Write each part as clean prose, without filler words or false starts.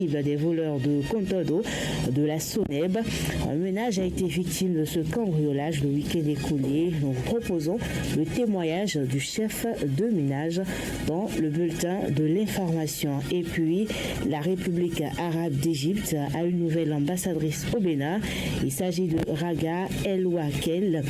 des voleurs de compteurs d'eau de la Soneb. Un ménage a été victime de ce cambriolage le week-end écoulé. Nous vous proposons le témoignage du chef de ménage dans le bulletin de l'information. Et puis, la République arabe d'Égypte a une nouvelle ambassadrice au Bénin. Il s'agit de Raga El Wakel,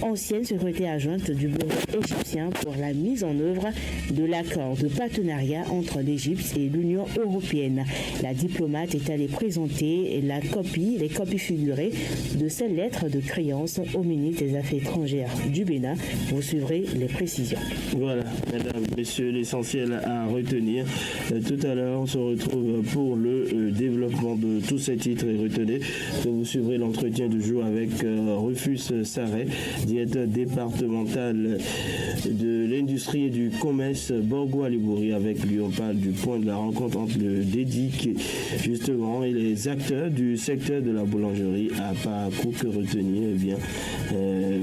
ancienne secrétaire adjointe du bureau égyptien pour la mise en œuvre de l'accord de partenariat entre l'Égypte et l'Union européenne. La diplomate est allée présenter les copies figurées de cette lettre de créance au ministre des Affaires étrangères du Bénin. Vous suivrez les précisions. Voilà, mesdames, messieurs, l'essentiel à retenir. Tout à l'heure, on se retrouve pour le développement de tous ces titres et retenez que vous suivrez l'entretien du jour avec Rufus Sarret, directeur départemental de l'industrie et du commerce Borgo-Alibouri. Avec lui, on parle du point de la rencontre entre le DEDIC justement et les acteurs du secteur de la boulangerie. À part que retenir, eh bien,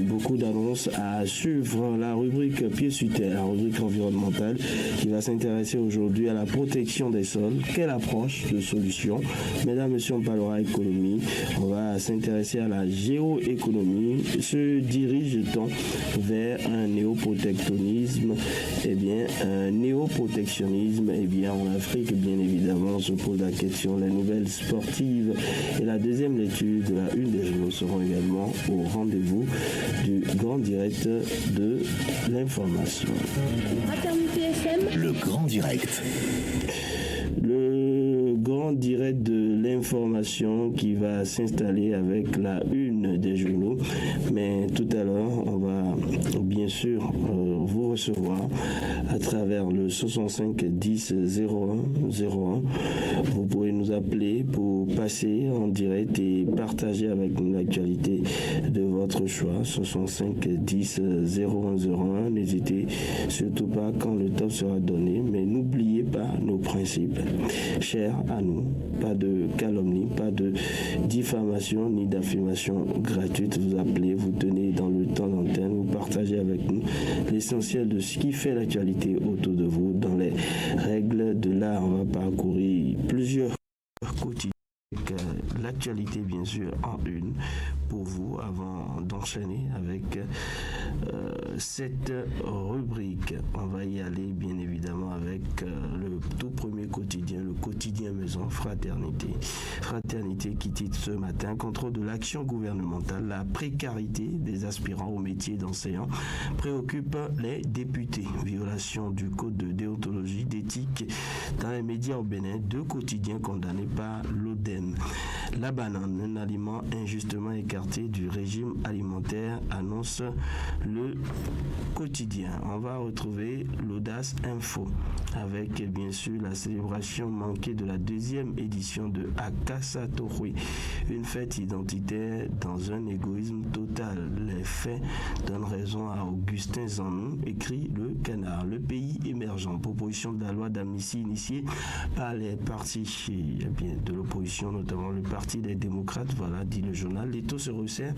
beaucoup d'annonces à suivre. La rubrique Pieds sur terre, la rubrique environnementale qui va s'intéresser aujourd'hui à la protection des sols. Quelle approche de solution? Mesdames, messieurs, on parlera économie. On va s'intéresser à la géoéconomie. Se dirige-t-on vers un néoprotectionnisme? Eh bien, un néoprotectionnisme, eh bien, en Afrique, bien évidemment, on se pose la question. Les nouvelles sportives et la deuxième lecture de la une des journaux seront également au rendez-vous du grand direct de l'information. Le grand direct. Le grand direct de l'information qui va s'installer avec la une des journaux. Mais tout à l'heure, on va bien sûr vous recevoir à travers le 65 10 01 01. Vous pouvez nous appeler pour passer en direct et partager avec nous l'actualité de votre choix. 65 10 01 01. N'hésitez surtout pas quand le top sera donné, mais n'oubliez pas nos principes chers à nous. Pas de calomnie, pas de diffamation ni d'affirmation gratuite. Vous appelez, vous tenez dans le temps d'antenne, vous partagez avec nous l'essentiel de ce qui fait l'actualité autour de vous. Dans les règles de l'art, on va parcourir plusieurs quotidiens. L'actualité bien sûr en une pour vous avant d'enchaîner avec cette rubrique. On va y aller bien évidemment avec le tout premier quotidien, le quotidien Maison Fraternité. Fraternité qui titre ce matin: contrôle de l'action gouvernementale, la précarité des aspirants au métier d'enseignant préoccupe les députés. Violation du code de déontologie d'éthique dans les médias au Bénin, 2 quotidiens condamnés par l'ODEM. La banane, un aliment injustement écarté du régime alimentaire, annonce le quotidien. On va retrouver l'Audace Info avec bien sûr la célébration manquée de la 2e édition de Akassa Tohwe, une fête identitaire dans un égoïsme total. Les faits donnent raison à Augustin Zanou, écrit le Canard. Le pays émergent, proposition de la loi d'amnistie initiée par les partis de l'opposition, notamment le Parti des démocrates, voilà, dit le journal. L'étau se resserre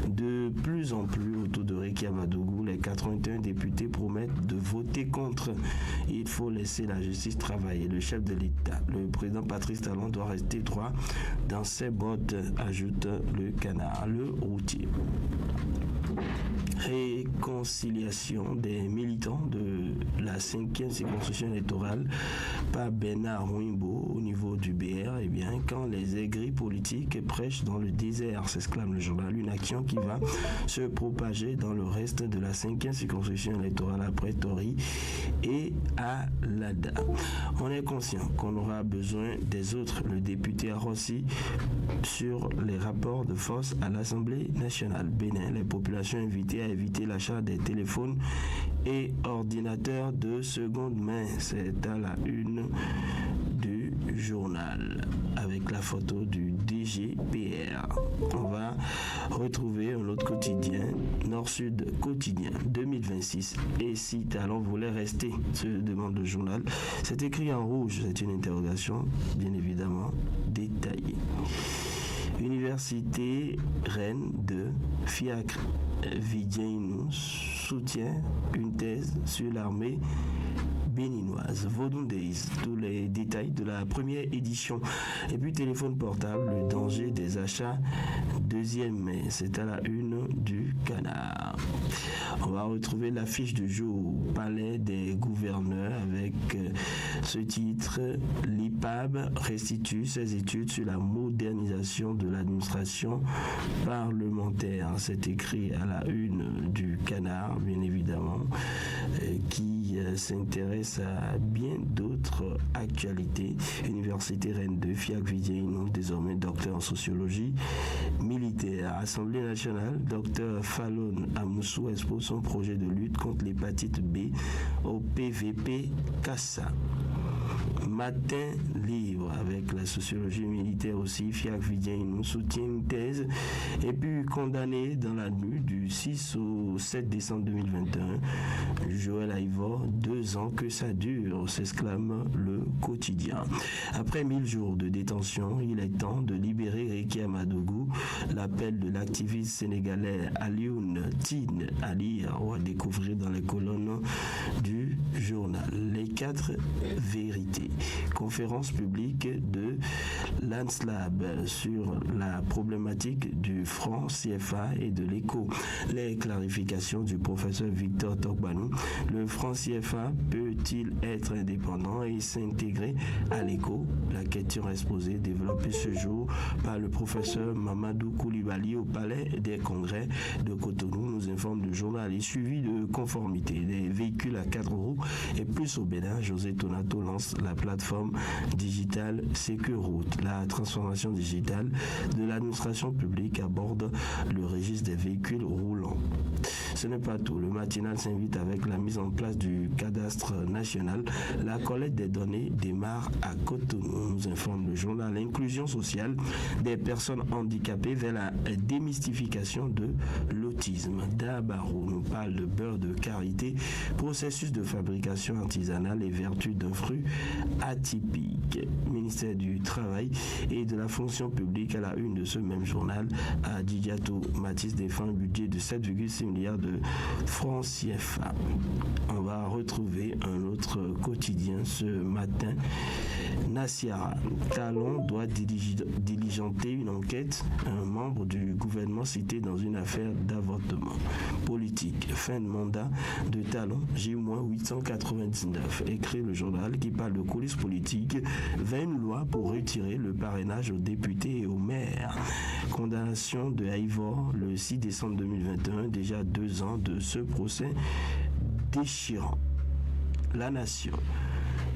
de plus en plus autour de Réki Amadougou. Les 81 députés promettent de voter contre. Il faut laisser la justice travailler. Le chef de l'État, le président Patrice Talon, doit rester droit dans ses bottes, ajoute le Canard. Le routier. Réconciliation des militants de la 5e circonscription électorale par Bernard Wimbo au niveau du BR. Eh bien, quand les aigris politiques prêchent dans le désert, s'exclame le journal, une action qui va se propager dans le reste de la 5e circonscription électorale après Tori et à Lada. On est conscient qu'on aura besoin des autres. Le député Arossi sur les rapports de force à l'Assemblée nationale. Bénin, les populations invitées à éviter l'achat des téléphones et ordinateurs de seconde main. C'est à la une du journal avec la photo du DGPR. On va retrouver un autre quotidien, Nord-Sud quotidien 2026. Et si Talon voulait rester, se demande le journal. C'est écrit en rouge, c'est une interrogation bien évidemment détaillée. Université Reine de Fiacre. Vidien soutient une thèse sur l'armée béninoise. Vodun Days, tous les détails de la première édition. Et puis téléphone portable, le danger des achats. 2e mai, c'est à la une du Canard. On va retrouver l'affiche du jour au Palais des gouverneurs avec ce titre: l'IPAB restitue ses études sur la modernisation de l'administration parlementaire. C'est écrit à la une du Canard, bien évidemment, qui s'intéresse à bien d'autres actualités. Université Rennes 2, Fiac Vidjaïnou, désormais docteur en sociologie militaire. Assemblée nationale, docteur Fallon Amoussou expose son projet de lutte contre l'hépatite B au PVP Kassa. Matin libre avec la sociologie militaire aussi. Fiac Vidjaïnou soutient une thèse et puis condamné dans la nuit du 6 au 7 décembre 2021. Joël Aïvor, 2 ans que ça dure, s'exclame le quotidien. Après 1000 jours de détention, il est temps de libérer Rekia Madougou. L'appel de l'activiste sénégalais Alioune Tine Ali à découvrir dans les colonnes du journal. Les 4 vérités. Conférence publique de l'ANSLAB sur la problématique du franc CFA et de l'éco. Les clarifications du professeur Victor Tokbanou. Le franc CFA peut-il être indépendant et s'intégrer à l'éco? La question exposée, développée ce jour par le professeur Mamadou Koulibaly au Palais des Congrès de Cotonou, nous informe le journal. Et suivi de conformité des véhicules à 4 roues et plus au Bénin, José Tonato lance la plateforme digitale Sécurroute. La transformation digitale de l'administration publique aborde le registre des véhicules roulants. Ce n'est pas tout. Le matinal s'invite avec la mise en place du cadastre national. La collecte des données démarre à Cotonou, nous informe le journal. L'inclusion sociale des personnes handicapées vers la démystification de l'autisme. Dabarou nous parle de beurre de karité, processus de fabrication artisanale et vertus d'un fruit atypique. Ministère du Travail et de la fonction publique à la une de ce même journal. À Didiato Matisse défend un budget de 7,6 milliards de francs CFA. On va retrouver un autre quotidien ce matin. Nassiara, Talon doit diligenter une enquête. Un membre du gouvernement cité dans une affaire d'avortement. Politique, fin de mandat de Talon, J-899. Écrit le journal qui parle de coulisses politiques vers une loi pour retirer le parrainage aux députés et aux maires. Condamnation de Aïvor le 6 décembre 2021, déjà 2 ans de ce procès déchirant. La Nation.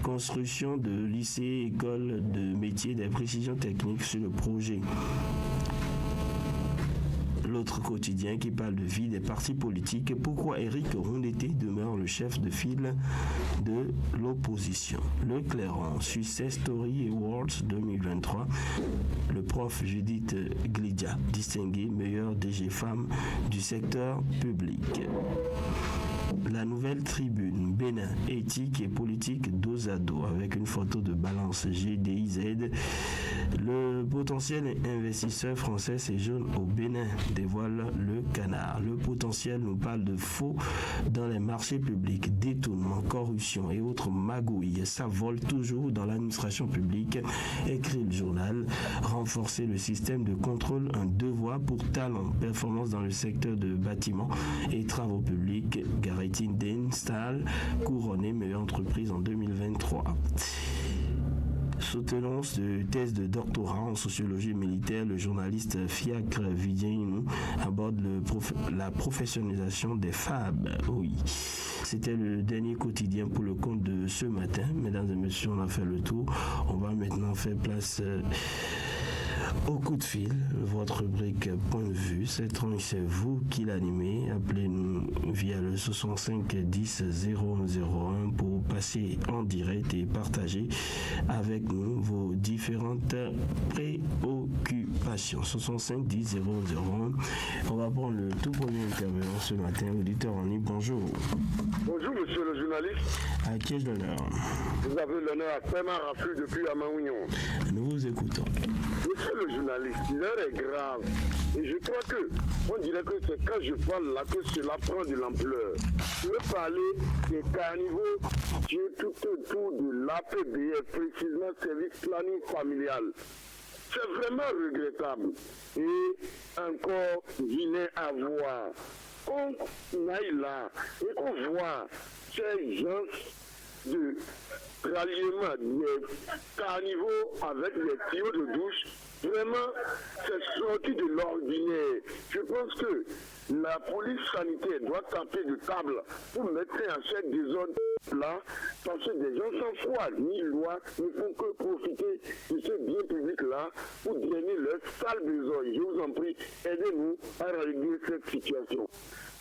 Construction de lycées, écoles de métiers, des précisions techniques sur le projet. L'autre quotidien qui parle de vie des partis politiques. Pourquoi Éric Rondeté demeure le chef de file de l'opposition? Le Clairon, Success Story Awards 2023. Le prof Judith Glidia, distinguée meilleure DG femme du secteur public. La Nouvelle Tribune, Bénin, éthique et politique dos à dos, avec une photo de balance GDIZ. Le potentiel investisseur français séjourne au Bénin, dévoile le Canard. Le potentiel nous parle de faux dans les marchés publics, détournement, corruption et autres magouilles. Ça vole toujours dans l'administration publique, écrit le journal. Renforcer le système de contrôle, un devoir pour talent. Performance dans le secteur de bâtiments et travaux publics. Garetine Denstal, couronnée meilleure entreprise en 2023. Soutenance de thèse de doctorat en sociologie militaire, le journaliste Fiac Vidjaïnou aborde la professionnalisation des FAB. Oui, c'était le dernier quotidien pour le compte de ce matin. Mesdames et messieurs, on a fait le tour. On va maintenant faire place au coup de fil, votre rubrique Point de vue. Cette tranche, c'est vous qui l'animez. Appelez-nous via le 65 10 001 pour passer en direct et partager avec nous vos différentes préoccupations. 65 10 001. On va prendre le tout premier intervenant ce matin. Auditeur en ligne, bonjour. Bonjour, monsieur le journaliste. À qui ai-je l'honneur? Vous avez l'honneur à Clément Raffu depuis Amaouignon. Nous vous écoutons. Monsieur le journaliste, l'heure est grave. Et je crois que, on dirait que c'est quand je parle là que cela prend de l'ampleur. Je veux parler des carnivaux qui est tout autour de l'APBF, précisément service planning familial. C'est vraiment regrettable et encore vilain à voir. Qu'on aille là et qu'on voit ces gens de ralliement des carnivaux avec des tuyaux de douche, vraiment, c'est sorti de l'ordinaire. Je pense que la police sanitaire doit taper de table pour mettre en cette désordre-là, parce que des gens sans foi ni loi ne font que profiter de ce bien public-là pour drainer leur sale besoin. Je vous en prie, aidez-nous à régler cette situation.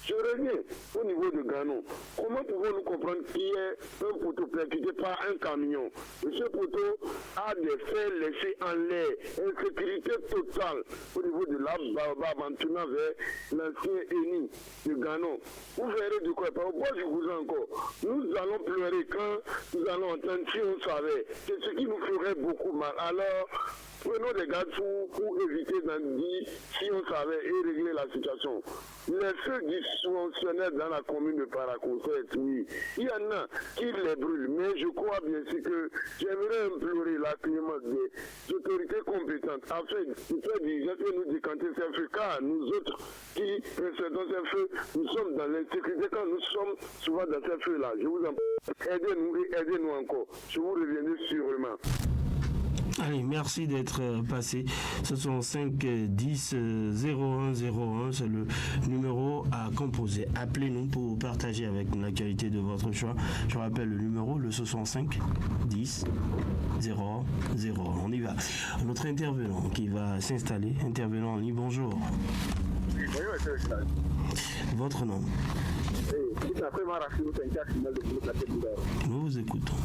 Je reviens au niveau de Gano. Comment pouvons-nous comprendre qu'il y ait un poteau percuté par un camion? Et ce poteau a des fers laissés en l'air, insécurité totale au niveau de la Baobab en tournant vers l'ancien Eni de Gano. Vous verrez de quoi parler. Moi, je vous en encore. Nous allons pleurer quand nous allons entendre si on savait. C'est ce qui nous ferait beaucoup mal. Alors, prenons des garde-fous pour éviter d'en dire si on savait et régler la situation. Les feux dysfonctionnels dans la commune de Paraconset, oui, il y en a qui les brûlent, mais je crois bien sûr que j'aimerais implorer la clémence des autorités compétentes afin de faire diligence et nous décanter ces feux, car nous autres qui précédons ces feux, nous sommes dans l'insécurité quand nous sommes souvent dans ces feux-là. Je vous en prie, aidez-nous et aidez-nous encore. Je vous reviendrai sûrement. Allez, merci d'être passé. Ce sont 5 10 01 01, c'est le numéro à composer. Appelez-nous pour partager avec nous l'actualité de votre choix. Je rappelle le numéro, le 65 10 01 01. On y va. Notre intervenant qui va s'installer, intervenant en ligne, bonjour. Oui, bonjour, monsieur. Votre nom? Nous vous écoutons.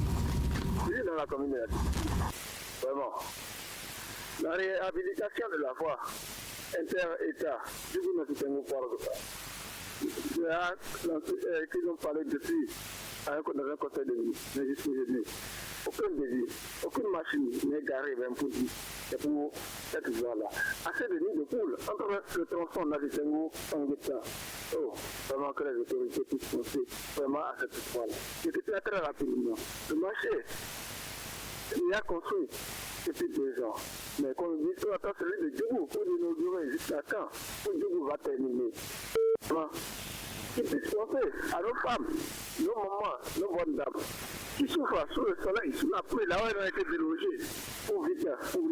Je suis dans la commune. Vraiment. La réhabilitation de la voie inter-État, je vous ne sais pas qu'ils ont parlé depuis dans un conseil de vie, mais jusqu'aujourd'hui, aucun devis, aucune machine n'est garée même pour dire, et pour cette voie-là. Assez de nids de poules entre le tronçon Nazitengo et Sangueta. Oh, vraiment que les autorités puissent penser vraiment à cette voie-là. C'était très rapidement. Le marché, il a construit depuis 2 ans. Mais comme on dit, on attend celui de Djougou pour l'inaugurer jusqu'à quand Djougou va terminer. Qui puisse penser à nos femmes, nos mamans, nos bonnes dames, qui souffrent sous le soleil, sous la pluie, là où elles ont été délogées, pour vite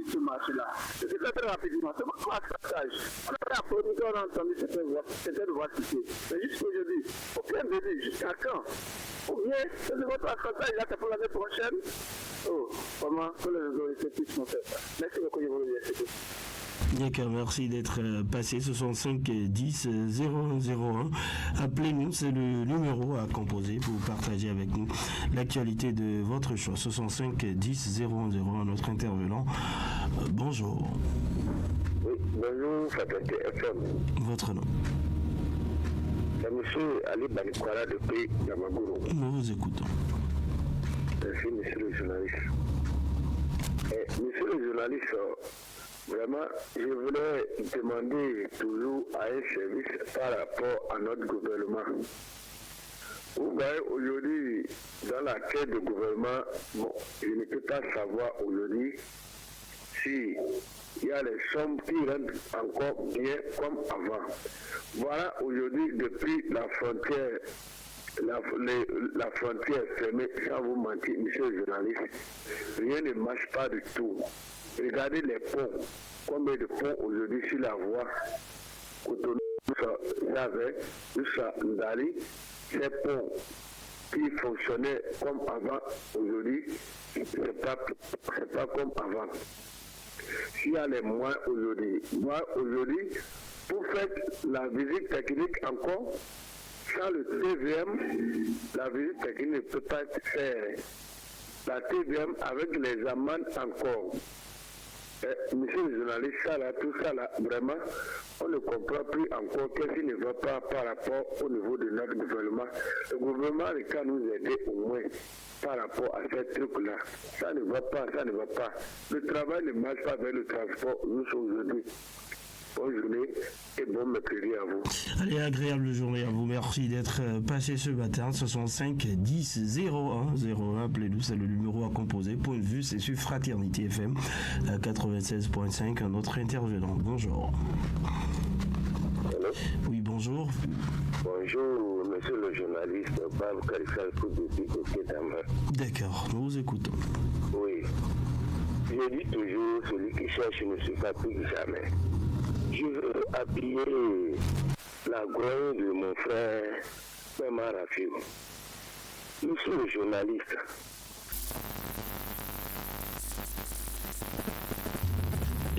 ce marché-là. C'est très rapidement. C'est beaucoup à passage. On a applaudi quand on a entendu cette voix citée. Mais jusqu'aujourd'hui, aucun début, jusqu'à quand? Ou bien, c'est votre assemblage, là, c'est pour l'année prochaine. Oh, vraiment, que les autorités puissent faire ça. Merci beaucoup, je vous remercie. D'accord, merci d'être passé. 65 10 0101. Appelez-nous, c'est le numéro à composer pour partager avec nous l'actualité de votre choix. 65 10 0101, notre intervenant. Bonjour. Oui, bonjour, Fabrice FM. Votre nom? C'est M. Ali Banikwara depuis Yamagouro. Nous vous écoutons. Merci, monsieur le journaliste. Monsieur le journaliste, vraiment, je voulais demander toujours à un service par rapport à notre gouvernement. Vous voyez, aujourd'hui, dans la tête du gouvernement, bon, je ne peux pas savoir aujourd'hui si il y a les sommes qui rentrent encore bien comme avant. Voilà, aujourd'hui, depuis la frontière, la frontière fermée, sans vous mentir, monsieur le journaliste, rien ne marche pas du tout. Regardez les ponts. Combien de ponts aujourd'hui sur la voie Cotonou, Zavet, jusqu'à Ndali, ces ponts qui fonctionnaient comme avant, aujourd'hui, c'est pas comme avant. S'il y a les moyens aujourd'hui, moi aujourd'hui, pour faire la visite technique encore, sans le TVM, la visite technique ne peut pas être faite. La TVM avec les amendes encore. Monsieur le journaliste, ça là, tout ça là, vraiment, on ne comprend plus encore qu'est-ce qui ne va pas par rapport au niveau de notre gouvernement. Le gouvernement a nous aider au moins par rapport à ces trucs-là. Ça ne va pas, ça ne va pas. Le travail ne marche pas vers le transport, nous aujourd'hui. Bonne journée et bon mercredi à vous. Allez, agréable journée à vous. Merci d'être passé ce matin. 65 10 01 01. Appelez-nous, c'est le numéro à composer. Point de vue, c'est sur Fraternité FM 96.5. Un autre intervenant. Bonjour. Hello. Oui, bonjour. Bonjour, monsieur le journaliste Bab Karissal Koudouti Kokédama. D'accord, nous vous écoutons. Oui. Je dis toujours, celui qui cherche ne se fatigue jamais. Je veux appuyer la grogne de mon frère Pema Rafiou. Monsieur le journaliste,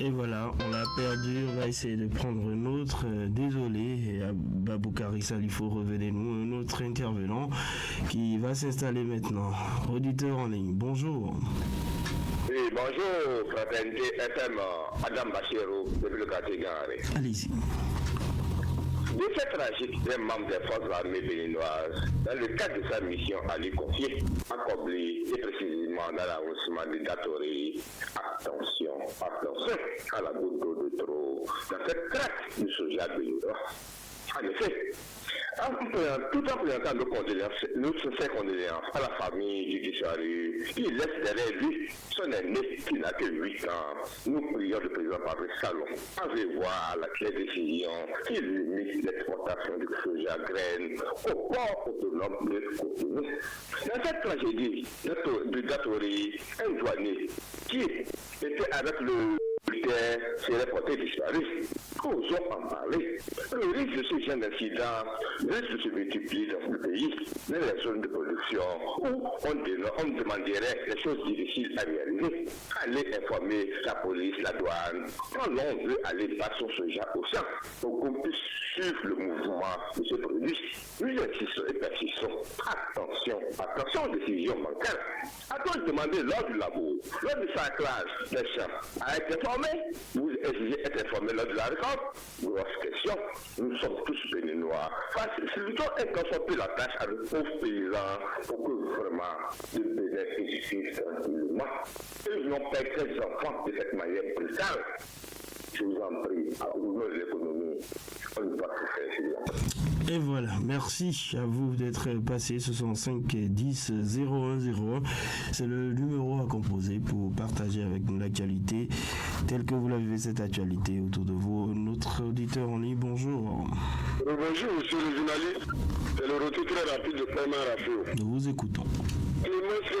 Et voilà, on l'a perdu, on va essayer de prendre un autre. Désolé, et à Baboukari Sall, il faut revenir nous, un autre intervenant qui va s'installer maintenant. Auditeur en ligne, bonjour. oui, bonjour, Fraternité FM, Adam Bachero, depuis le quartier Gangaré. Allez-y. De fait tragique d'un membre des forces armées béninoises, dans le cadre de sa mission à lui confier, à Kobli et précisément dans l'arrondissement de Datori, attention à la goutte d'eau de trop dans cette traque du soja béninois. En effet, tout en présentant nos sincères condoléances à la famille du disparu, il laisse derrière lui son aîné qui n'a que 8 ans. Nous prions le président Patrice Talon à revoir la claire décision qui limite l'exportation du soja graine au port autonome de Cotonou. Dans cette tragédie de Datori, un douanier qui était avec le militaire serait porté disparu. Osons en parler. Le risque de ce genre d'incident risque de se multiplier dans le pays, dans les zones de production où on demanderait des choses difficiles à réaliser. Aller informer la police, la douane, quand l'on veut aller battre ce genre au sein, pour qu'on puisse suivre le mouvement de ce produit. Nous insistons et persistons. Attention aux décisions bancaires. A-t-on demandé lors du labour, lors du sacrage des champs, à être informé? Vous exigez être informé lors de la récolte? Grosse question. Nous sommes tous béninois. C'est plutôt inconforter la tâche à nos pauvres paysans pour que vraiment le bénéficie tranquillement. Ils n'ont pas que les enfants de cette manière brutale. Je vous en prie, à vous de l'économie, on ne va pas faire ça. Et voilà, merci à vous d'être passé. 65 10 01 01. C'est le numéro à composer pour partager avec nous l'actualité telle que vous l'avez, cette actualité autour de vous. Notre auditeur en ligne, bonjour. Bonjour, monsieur le journaliste. C'est le retour très rapide de Pema Rafiou. Nous vous écoutons.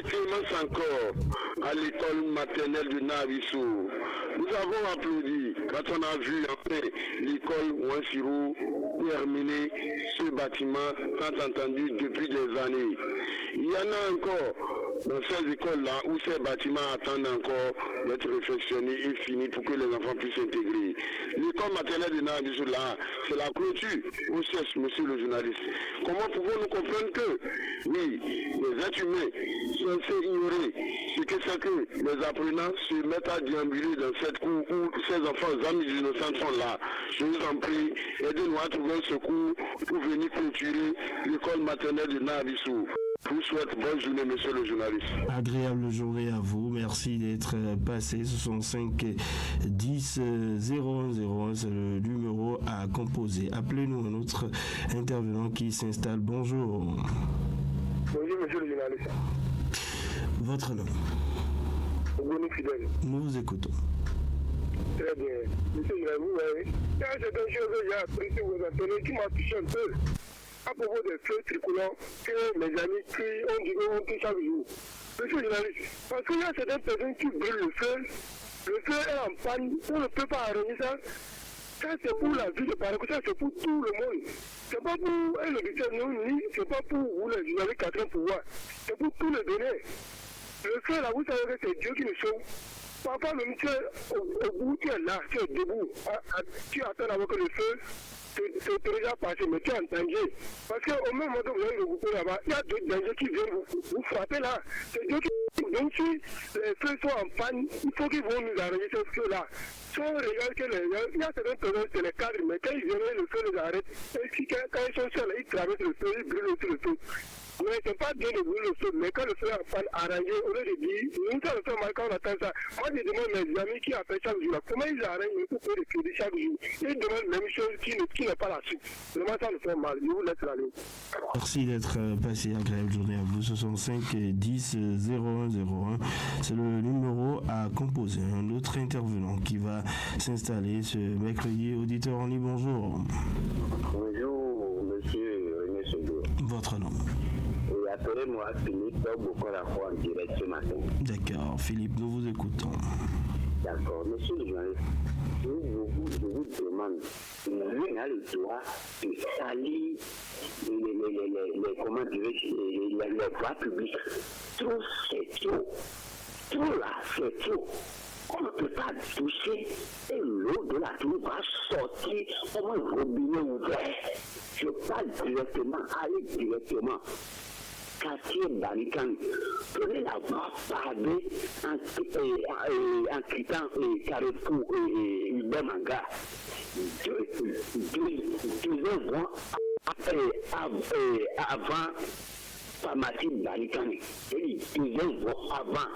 Clémence encore à l'école maternelle de Nabissou. Nous avons applaudi quand on a vu après l'école Ouansirou terminer ce bâtiment tant entendu depuis des années. Il y en a encore dans ces écoles-là où ces bâtiments attendent encore d'être réfectionnés et finis pour que les enfants puissent s'intégrer. L'école maternelle de Nabissou là, c'est la clôture au siège, monsieur le journaliste. Comment pouvons-nous comprendre que, oui, les êtres humains sont censés ignorer ce que c'est que les apprenants se mettent à déambuler dans cette cour où ces enfants amis innocents sont là. Je vous en prie, aidez-nous à trouver un secours pour venir clôturer l'école maternelle de Nabissou. Je vous souhaite bonne journée, monsieur le journaliste. Agréable journée à vous. Merci d'être passé. 65 10 01 01. C'est le numéro à composer. Appelez-nous un autre intervenant qui s'installe. Bonjour. Bonjour, monsieur le journaliste. Votre nom? Bonjour, fidèle. Nous vous écoutons. Très bien. Monsieur, vous voyez, il y a certaines choses que j'ai appris sur vos antennes qui m'a touché un peu. À propos des feux tricolores que mes amis crient, on dit qu'on touche chaque jour. Monsieur le journaliste, parce qu'il y a certaines personnes qui brûlent le feu est en panne, on ne peut pas arranger ça. Ça, c'est pour la vie de Parakou, ça, c'est pour tout le monde. C'est pas pour un auditeur, non, ni c'est pas pour vous, les journalistes, 4 ans pouvoir. C'est pour tous les données. Le feu, là, vous savez que c'est Dieu qui nous sauve. Parfois, même tu es au bout, tu es là, tu es debout. Tu attends d'abord que le feu c'est déjà passé, mais tu es en danger. Parce qu'au même moment que vous allez regrouper là-bas, il y a d'autres dangers qui viennent vous frapper là. C'est Dieu qui... Donc si les feux sont en panne, il faut qu'ils vont nous arranger ce feu-là. Si on regarde que il y a certaines personnes, c'est les cadres, mais quand ils viennent, le feu les arrête. Et si quand ils sont seuls, ils traversent le feu, ils brûlent aussi le feu. Mais c'est pas bien de brûler le feu, mais quand le feu est arrangé, au lieu de dire, nous ça le fait mal quand on attend ça. Moi je demande mes amis qui appellent chaque jour, comment ils arrangent pour faire le crédit chaque jour. Ils demandent la même chose qui n'est pas la suite. Vraiment ça le fait mal, je vous laisse aller. Merci d'être passé, agréable journée à vous. 65 10 0101, c'est le numéro à composer. Un autre intervenant qui va s'installer ce mercredi. Auditeur en ligne, bonjour. Bonjour, monsieur René Sogo. Votre nom? Et appelez-moi Philippe Bokoraho en direct ce matin. D'accord, Philippe, nous vous écoutons. D'accord, monsieur le journaliste, je vous demande, lui a le droit de salir les voies publiques. Trop, c'est trop. Trop là, c'est trop. On ne peut pas toucher et l'eau de la tour va sortir comme un robinet ouvert. Je parle directement, allez directement. Quartier Banikan, prenez la voie pavée en quittant Carrefour et Hubert Manga. Deuxième voie avant pharmacie Banikani. Et deuxième voie avant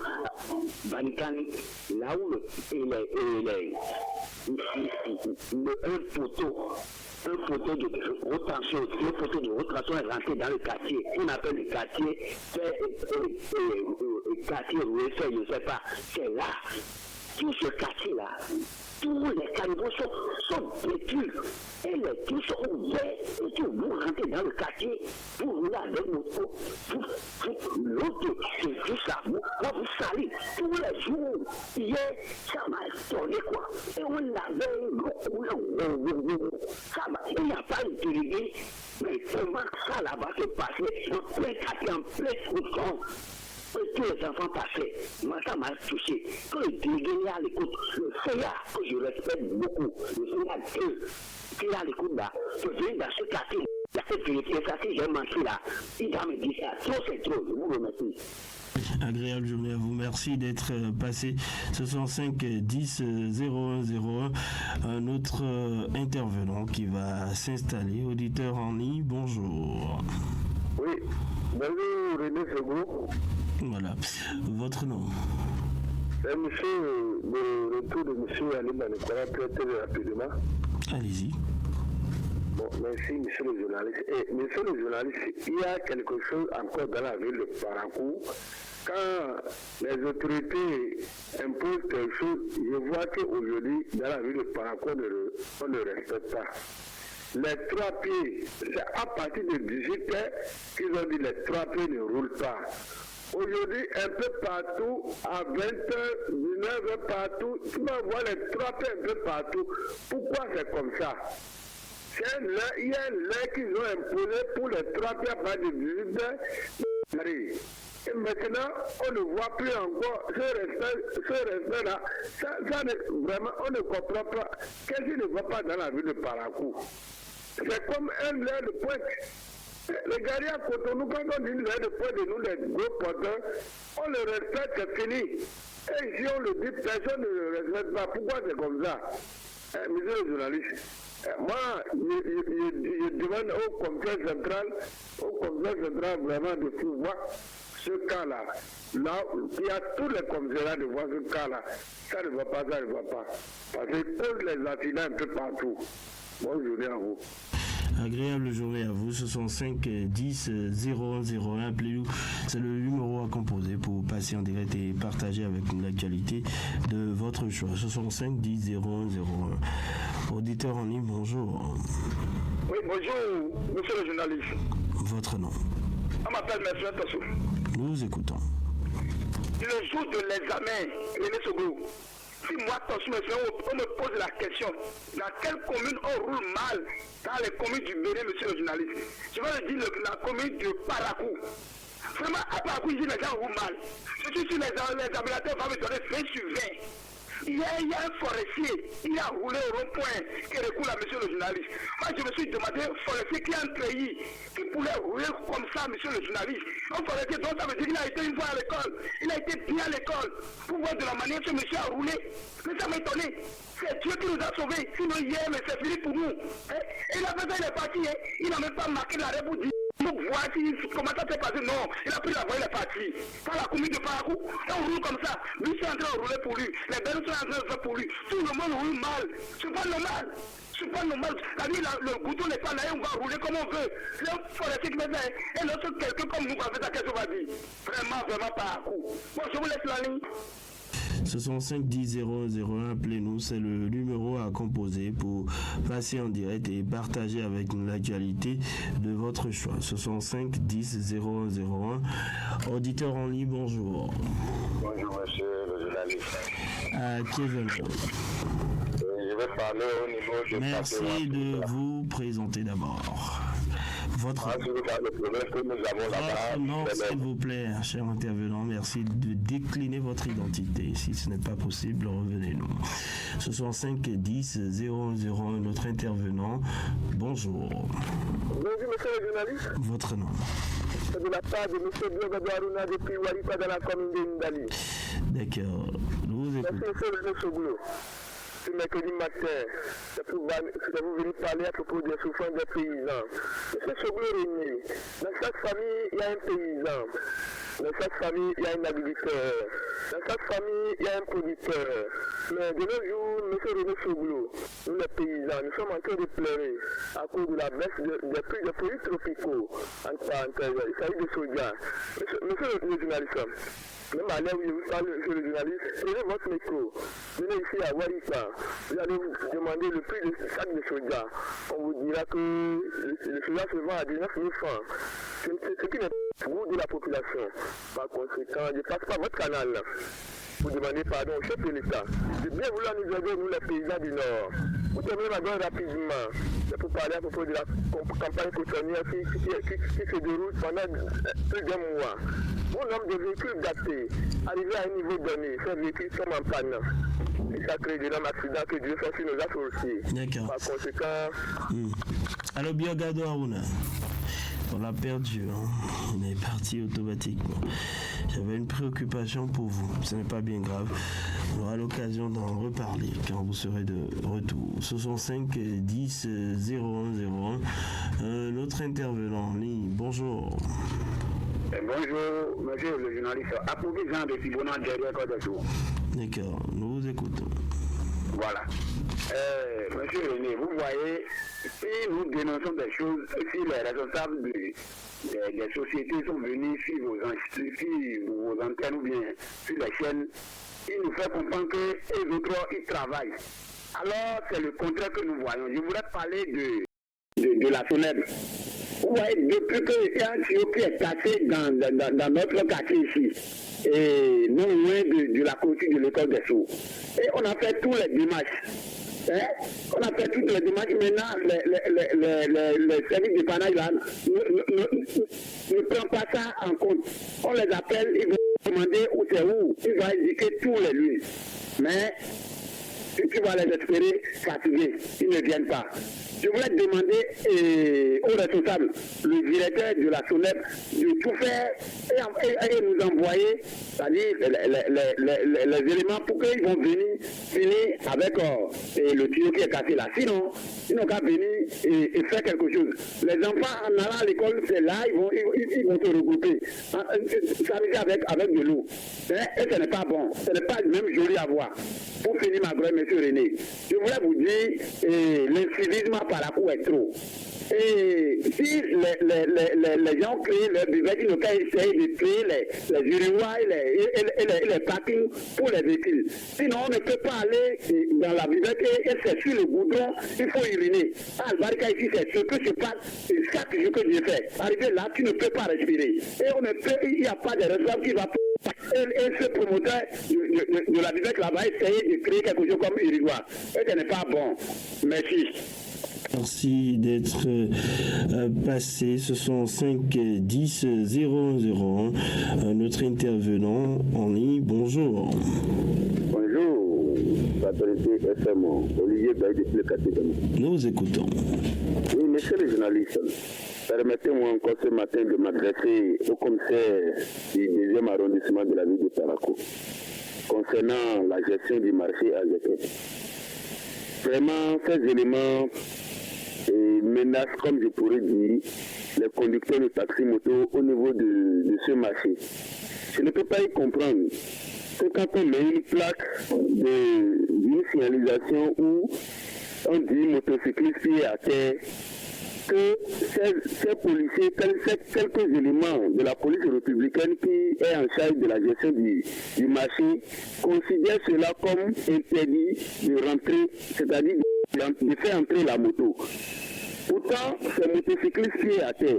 Banikani, là où un poteau de rotation, est rentré dans le quartier. On appelle le quartier, quartier Rouessé, je ne sais pas. C'est là. Tout ce quartier-là, tous les caniveaux sont détruits. Et les tous sont ouverts. Et que vous rentrez dans le quartier pour rouler avec moto. L'autre, c'est tout ça. Vous salez tous les jours. Hier, ça m'a étonné quoi. Et on avait il n'y a pas de délégué. Mais comment ça là-bas se passait en plein quartier, en plein fouton. Et tous les enfants passaient. Moi, ça m'a touché. Quand le délégué est à l'écoute, le CA, que je respecte beaucoup, le CA qui est à l'écoute là, je viens dans ce quartier, il a fait vérifier ça, si j'ai manqué là, il va me dire ça. Trop, c'est trop. Je vous remercie. Agréable journée à vous. Merci d'être passé. 65 10 0101. Un autre intervenant qui va s'installer. Auditeur en ligne, bonjour. Oui, bonjour René Sogo. Voilà. Votre nom? C'est monsieur, le retour de monsieur Ali Banikora, très rapidement. Allez-y. Bon, merci monsieur le journaliste. Et monsieur le journaliste, il y a quelque chose encore dans la ville de Parakou. Quand les autorités imposent quelque chose, je vois qu'aujourd'hui, dans la ville de Parakou, on ne respecte pas. Les 3 pieds, c'est à partir de 18h qu'ils ont dit les 3 pieds ne roulent pas. Aujourd'hui, un peu partout, à 20h, 19h partout, tu vas voir les 3 pieds un peu partout. Pourquoi c'est comme ça? Il y a une loi qu'ils ont imposée pour les 3 pieds à partir de 18h. Et maintenant, on ne voit plus encore ce respect-là. Vraiment, on ne comprend pas. Qu'est-ce qui ne va pas dans la ville de Parakou? C'est comme un leurre de pointe. Les gars à Cotonou, quand on dit une leurre de pointe de nous, les gros porteurs, on le respecte, c'est fini. Et ici, on le dit, personne ne le respecte pas. Pourquoi c'est comme ça? Monsieur le journaliste, moi, je demande au commissaire central vraiment de pouvoir ce cas-là. Là, il y a tous les commissariats de voir ce cas-là. Ça ne va pas, ça ne va pas. Parce que pose les accidents un peu partout. Bonne journée à vous. Agréable journée à vous. 65 10 0101. Appelez-nous. C'est le numéro à composer pour passer en direct et partager avec nous l'actualité de votre choix. 65 10 0101. Auditeur en ligne, bonjour. Oui, bonjour, monsieur le journaliste. Votre nom? On m'appelle M. Tassou. Nous vous écoutons. Le jour de l'examen, René Sogo, si moi, Tassou, on me pose la question, dans quelle commune on roule mal? Dans les communes du Bénin, monsieur le journaliste. Je vais le dire, la commune de Parakou. Vraiment, à Parakou, ici, les gens roulent mal. Je suis sur les examinateurs, va me donner 20 sur 20. Il y a un forestier, il a roulé au rond-point qui recoule à monsieur le journaliste. Moi, je me suis demandé, un forestier qui a un pays, qui pourrait rouler comme ça, monsieur le journaliste. Un forestier, donc ça veut dire qu'il a été une fois à l'école, il a été bien à l'école, pour voir de la manière que monsieur a roulé. Mais ça m'a étonné. C'est Dieu qui nous a sauvés. Sinon, hier, mais c'est fini pour nous. Et la personne, il est parti, il n'a même pas marqué l'arrêt pour dire. Donc voici comment ça s'est passé. Non, il a pris la voie, il est parti. Par la commune de Parakou, et on roule comme ça. Lui, c'est en train de rouler pour lui. Les belles sont en train de faire pour lui. Tout le monde roule mal. C'est pas normal. C'est pas normal. Le bouton n'est pas là et on va rouler comme on veut. C'est un forestier qui fait ça. Et lorsque quelqu'un comme nous va faire ça, qu'est-ce qu'on va dire? Vraiment Parakou. Bon, je vous laisse la ligne. 65 10 001, appelez-nous, c'est le numéro à composer pour passer en direct et partager avec nous l'actualité de votre choix. 65 10 001, auditeur en ligne, bonjour. Bonjour monsieur le journaliste. Kevin. Je vais parler au niveau de... Merci de vous présenter d'abord. Votre nom, s'il vous plaît, cher intervenant, merci de décliner votre identité. Si ce n'est pas possible, revenez-nous. 65 10 001, notre intervenant. Bonjour. Bonjour, monsieur le journaliste. Votre nom. C'est de la part de monsieur Diogo Aruna depuis Warita dans la commune de Ndali. D'accord. Nous vous écoutons. Merci, monsieur René Soglo. Ce mercredi matin, c'est pour vous venir parler à propos des souffrances des paysans. Monsieur Soglo René, dans chaque famille, il y a un paysan. Dans chaque famille, il y a un agriculteur. Dans chaque famille, il y a un producteur. Mais de nos jours, monsieur René Soglo, nous les paysans, nous sommes en train de pleurer à cause de la baisse des prix des produits tropicaux. Entre parenthèses, il s'agit de soja. Monsieur le journaliste, même à l'heure où je vous parle, monsieur le journaliste, prenez votre micro, venez ici à Warita, vous allez vous demander le prix de sac de soja. On vous dira que le soja se vend à 19 000 francs. Ce qui n'est pas le goût de la population. Par conséquent, je ne passe pas votre canal. Vous demandez pardon au chef de l'État de bien vouloir nous aider, nous les paysans du Nord. Vous terminez ma gueule rapidement. C'est pour parler à propos de la campagne cotonnière qui se déroule pendant plus d'un mois. Bon nombre de véhicules datés, arrivés à un niveau donné, ces véhicules sont en panne. Et ça crée d'énormes accidents que Dieu fait sur nos associés. D'accord. Par conséquent... Alors, Biogado Aruna, on l'a perdu, hein. On est parti automatiquement. J'avais une préoccupation pour vous, ce n'est pas bien grave. On aura l'occasion d'en reparler quand vous serez de retour. 65 10 0101, un autre intervenant en ligne. Bonjour. Bonjour, monsieur le journaliste. Approuvé Jean de Sibona derrière Côte d'Azur. D'accord, nous vous écoutons. Voilà. Monsieur René, vous voyez, si nous dénonçons des choses, si les responsables des sociétés sont venus sur vos antennes ou bien sur les chaînes, ils nous font comprendre que les autres, ils travaillent. Alors, c'est le contraire que nous voyons. Je voudrais parler de la SONEB. Vous voyez, depuis qu'il y a un tuyau qui est cassé dans notre quartier ici, et non loin de la clôture de l'école des sourds. Et on a fait tous les démarches. On a fait toutes les démarches. Maintenant, les services de panage là ne prennent pas ça en compte. On les appelle, ils vont demander où c'est où. Ils vont indiquer tous les lieux. Mais tu vas les espérer fatigués. Ils ne viennent pas. Je voulais demander aux responsables, le directeur de la SONEB, de tout faire et nous envoyer, c'est-à-dire les éléments pour qu'ils vont venir finir avec le tuyau qui est cassé là. Sinon, ils n'ont qu'à venir et faire quelque chose. Les enfants, en allant à l'école, c'est là, ils vont se regrouper, s'amuser avec de l'eau. Et ce n'est pas bon, ce n'est pas même joli à voir. Pour finir ma grande, monsieur René, je voulais vous dire, l'incivisme par la cour est trop. Et si les gens créent leur buvette, ils n'ont qu'à essayer de créer les urinoirs et les parkings pour les véhicules. Sinon, on ne peut pas aller dans la buvette et c'est sur le goudron, il faut uriner. À Albarca, ici, c'est ce que se passe chaque jour que Dieu fait. Arrivé là, tu ne peux pas respirer. Et il n'y a pas de responsable qui va... Et ce promoteur de la buvette là va essayer de créer quelque chose comme urinoir. Et ce n'est pas bon. Merci. Merci d'être passé. Ce sont 5 10 001. Notre intervenant en ligne. Bonjour. Bonjour. Autorité FM, Olivier Baye depuis le quartier de nous. Nous écoutons. Oui, monsieur le journaliste, permettez-moi encore ce matin de m'adresser au commissaire du 2e arrondissement de la ville de Parakou concernant la gestion du marché à Zéké. Vraiment, ces éléments menace, comme je pourrais dire, les conducteurs de taxi-moto au niveau de ce marché. Je ne peux pas y comprendre que quand on met une plaque d'une signalisation où on dit motocycliste pied à terre, que ces policiers, quelques éléments de la police républicaine qui est en charge de la gestion du marché, considèrent cela comme interdit de rentrer, c'est-à-dire de faire entrer la moto. Pourtant, c'est motocyclistes pied à terre.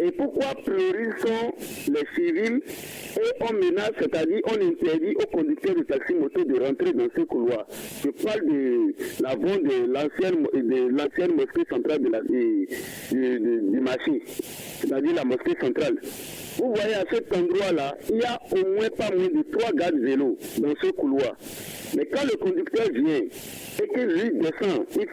Et pourquoi priorisons les civils et on menace, c'est-à-dire on interdit aux conducteurs de taxi-moto de rentrer dans ce couloir. Je parle de l'avant de l'ancienne mosquée centrale du marché, c'est-à-dire la mosquée centrale. Vous voyez, à cet endroit-là, il y a au moins pas moins de 3 gardes vélos dans ce couloir. Mais quand le conducteur vient et que lui descend, il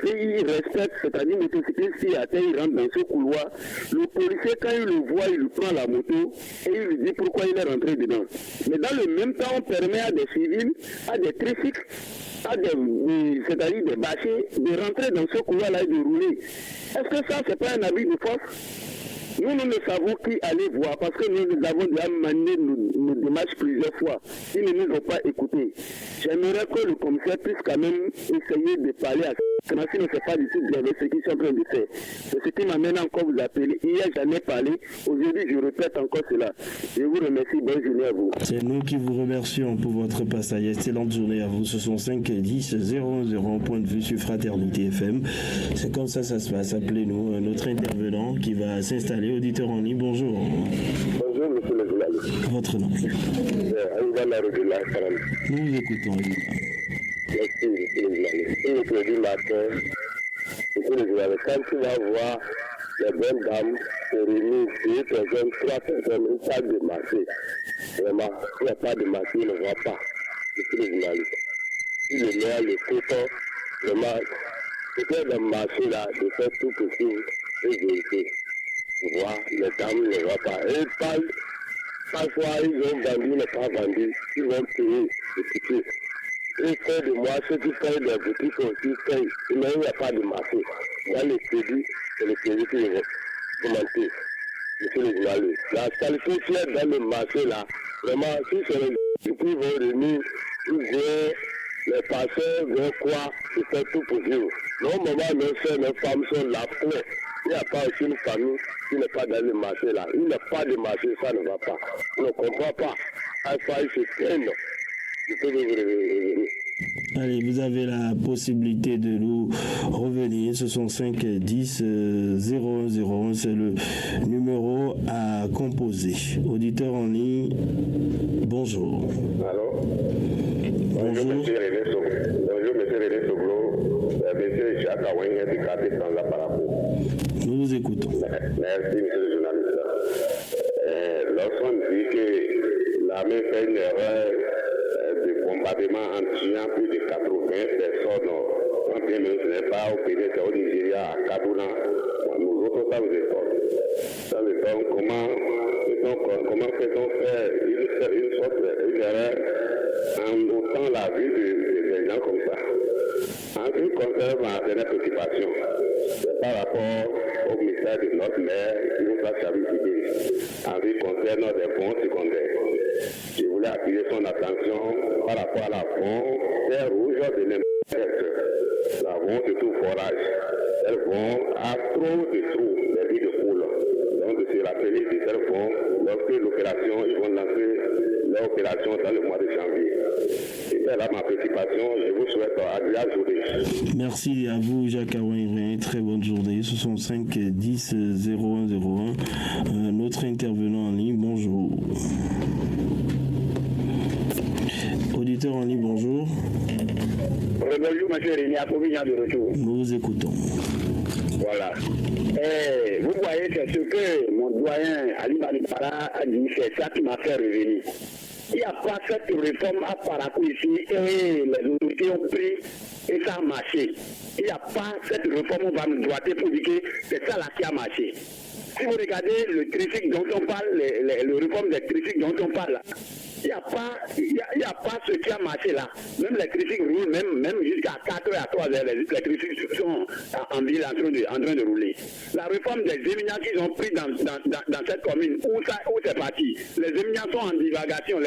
respecte, c'est-à-dire motocycliste qui à terre, il rentre dans ce couloir, le policier, quand il le voit, il lui prend la moto et il lui dit pourquoi il est rentré dedans. Mais dans le même temps, on permet à des civils, à des tricycles, c'est-à-dire des bâchers, de rentrer dans ce couloir-là et de rouler. Est-ce que ça, c'est pas un abus de force? Nous ne savons qui aller voir parce que nous avons déjà mené nos démarches plusieurs fois. Ils ne nous ont pas écoutés. J'aimerais que le commissaire puisse quand même essayer de parler à ce ne c'est pas du tout bien ce qu'ils sont en train de faire. C'est ce qui m'amène encore vous appeler. Hier, j'en ai parlé. Aujourd'hui, je répète encore cela. Je vous remercie. Bonne journée à vous. C'est nous qui vous remercions pour votre passage. Excellente journée à vous. Ce sont 5-10-00 point de vue sur Fraternité FM. C'est comme ça se passe. Appelez-nous notre intervenant qui va s'installer. Auditeur en ligne, bonjour. Bonjour, monsieur le journaliste. Votre nom? Nous vous écoutons. Merci, monsieur le journaliste. Le mercredi matin, monsieur le journaliste, quand tu vas voir les bonnes dames se réunir, 2 personnes, 3 personnes, une salle de marché. Vraiment, s'il n'y a pas de marché, on ne voit pas, monsieur le journaliste. Si le maire, le coton, vraiment, c'est dans le marché là, de faire tout possible et vérifier. Voir, les dames ne voient pas. Et ils parlent, parfois ils ont vendu, n'est pas vendu, ils vont payer les tickets. Ils font de moi, ceux qui payent les boutiques aussi payent. Mais il n'y a pas de marché. Dans les crédits, c'est les crédits qui vont commenter. Monsieur le journaliste. La qualité qui est dans le marché là, vraiment, si c'est les qui vont revenir, ils viennent, les passeurs vont quoi, ils font tout possible. Normalement, nos soeurs, nos femmes sont là pour. Il n'y a pas aussi une famille qui n'est pas dans le marché là. Il n'y a pas de marché, ça ne va pas. On ne comprend pas. Il faut se plaindre. Allez, vous avez la possibilité de nous revenir. Ce sont 5-10-00. C'est le numéro à composer. Auditeur en ligne, bonjour. Allô? Bonjour. Monsieur René Soglo. Bonjour, monsieur René Soglo. Monsieur Jacques Aouin, éducatif dans la parabole. Nous vous écoutons. Merci, monsieur le journaliste. Lorsqu'on dit que l'armée fait une erreur de bombardement en tuant plus de 80 personnes, en bien même ce n'est pas au Bénin, c'est au Nigeria, à Kaduna, nous autres, ça nous étonne. Ça nous étonne comment fait-on faire une erreur en ôtant la vie des gens comme ça. En ce qui concerne ma dernière préoccupation, c'est par rapport au message de notre maire qui nous a chavitisé en ce qui concerne des ponts secondaires. Je voulais attirer son attention par rapport à la frontière rouge de l'Internet. La vont se trouve forage. Elles vont à trop de trous, les vies de poule. Donc de se rappeler de ces fonds, lorsque l'opération, ils vont lancer leur opération dans le mois de janvier. C'est là ma préoccupation. Je vous souhaite agréable journée. Merci à vous, Jacques Aouin. Très bonne journée. Ce sont 5-10-0101. Notre intervenant en ligne, bonjour. Auditeur en ligne, bonjour. Bonjour, monsieur Rémi, Akovignan de retour. Nous vous écoutons. Voilà. Vous voyez, c'est ce que mon doyen Ali Malipara a dit, c'est ça qui m'a fait revenir. Il n'y a pas cette réforme à Parakou ici et les autorités ont pris et ça a marché. Il n'y a pas cette réforme, on va nous droiter pour dire que c'est ça là qui a marché. Si vous regardez le tricycle dont on parle, le réforme des tricycles dont on parle, Il n'y a pas ce qui a marché là. Même les critiques roulent, même jusqu'à 4h à 3h, les critiques sont en ville en train de rouler. La réforme des éminents qu'ils ont pris dans cette commune, où c'est parti. Les éminents sont en divagation,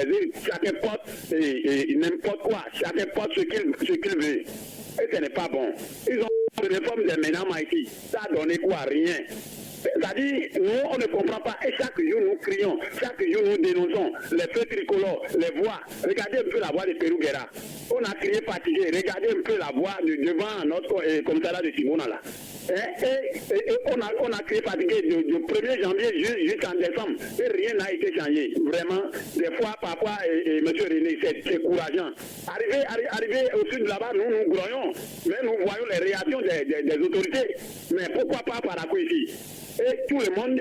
chacun porte n'importe quoi, chacun porte ce qu'il veut. Et ce n'est pas bon. Ils ont fait une réforme des ménages ici. Ça a donné quoi? Rien. C'est-à-dire, nous, on ne comprend pas. Et chaque jour, nous crions. Chaque jour, nous dénonçons les feux tricolores, les voix. Regardez un peu la voix de Peruguera. On a crié fatigué. Regardez un peu la voix devant notre commissariat de Simona là. Et on a crié fatigué du 1er janvier jusqu'en décembre. Et rien n'a été changé. Vraiment, des fois, parfois, M. René, c'est courageant. Arrivé au sud là-bas, nous grognons. Mais nous voyons les réactions des autorités. Mais pourquoi pas par rapport ici? Et tout le monde,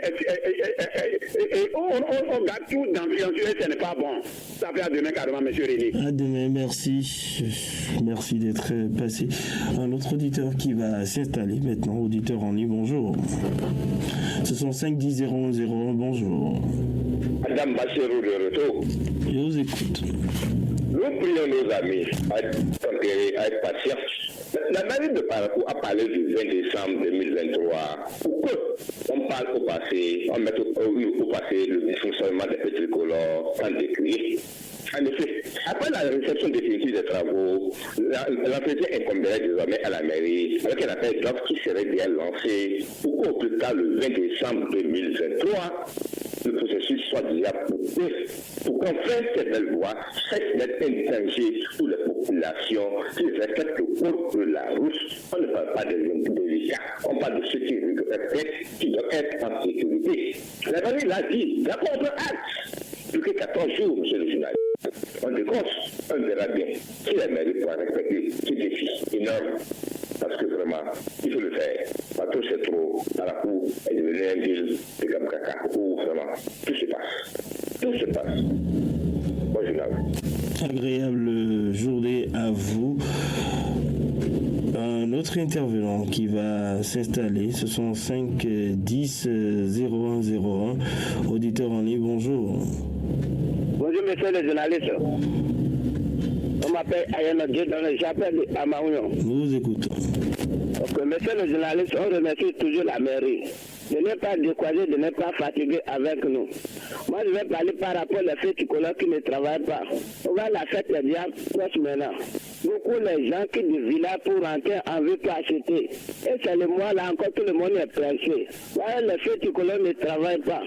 on garde tout dans le silence et ce n'est pas bon. Ça fait à demain carrément, M. René. À demain, merci. Merci d'être passé. Un autre auditeur qui va s'installer maintenant, auditeur en ligne, bonjour. Ce sont 510-0101, bonjour. Madame Bacherou de retour. Je vous écoute. Nous prions nos amis à être patients. La mairie de Parakou a parlé du 20 décembre 2023. Pourquoi on parle au passé, on met au passé le dysfonctionnement des petits tricolores sans décrire? En effet, après la réception définitive des travaux, l'entretien incomberait désormais à la mairie avec un appel d'offres qui serait bien lancé pour plus tard le 20 décembre 2023. Le processus soit déjà bouclé pour qu'enfin cette belle voie cesse d'être un danger pour les populations qui respectent le code de la route. On ne parle pas des délicats, on parle de ceux qui doivent être en sécurité. La mairie l'a dit, la contre-acte. Plus que 14 jours, monsieur le journaliste. On décompte, on verra bien si la mairie pourra respecter ce défi énorme. Parce que vraiment, il faut le faire. Partout c'est trop. Parakou est devenu une ville de Gamkaka où vraiment tout se passe. Tout se passe. Bon journal. Agréable journée à vous. Un autre intervenant qui va s'installer, ce sont 510-0101. Auditeur en ligne, bonjour. Bonjour, monsieur le journaliste. On m'appelle Ayana Dieu dans le j'appelle à Maouillon. Nous vous écoutons. Donc, monsieur le journaliste, on remercie toujours la mairie de ne pas décourager, de ne pas fatiguer avec nous. Moi, je vais parler par rapport aux faits tricolores qui ne travaillent pas. On va la fête des diables proche maintenant. Beaucoup les gens qui du village pour rentrer en veut pas acheter. Et c'est le mois là encore, tout le monde est pressé. Voilà, les faits tricolores ne travaillent pas.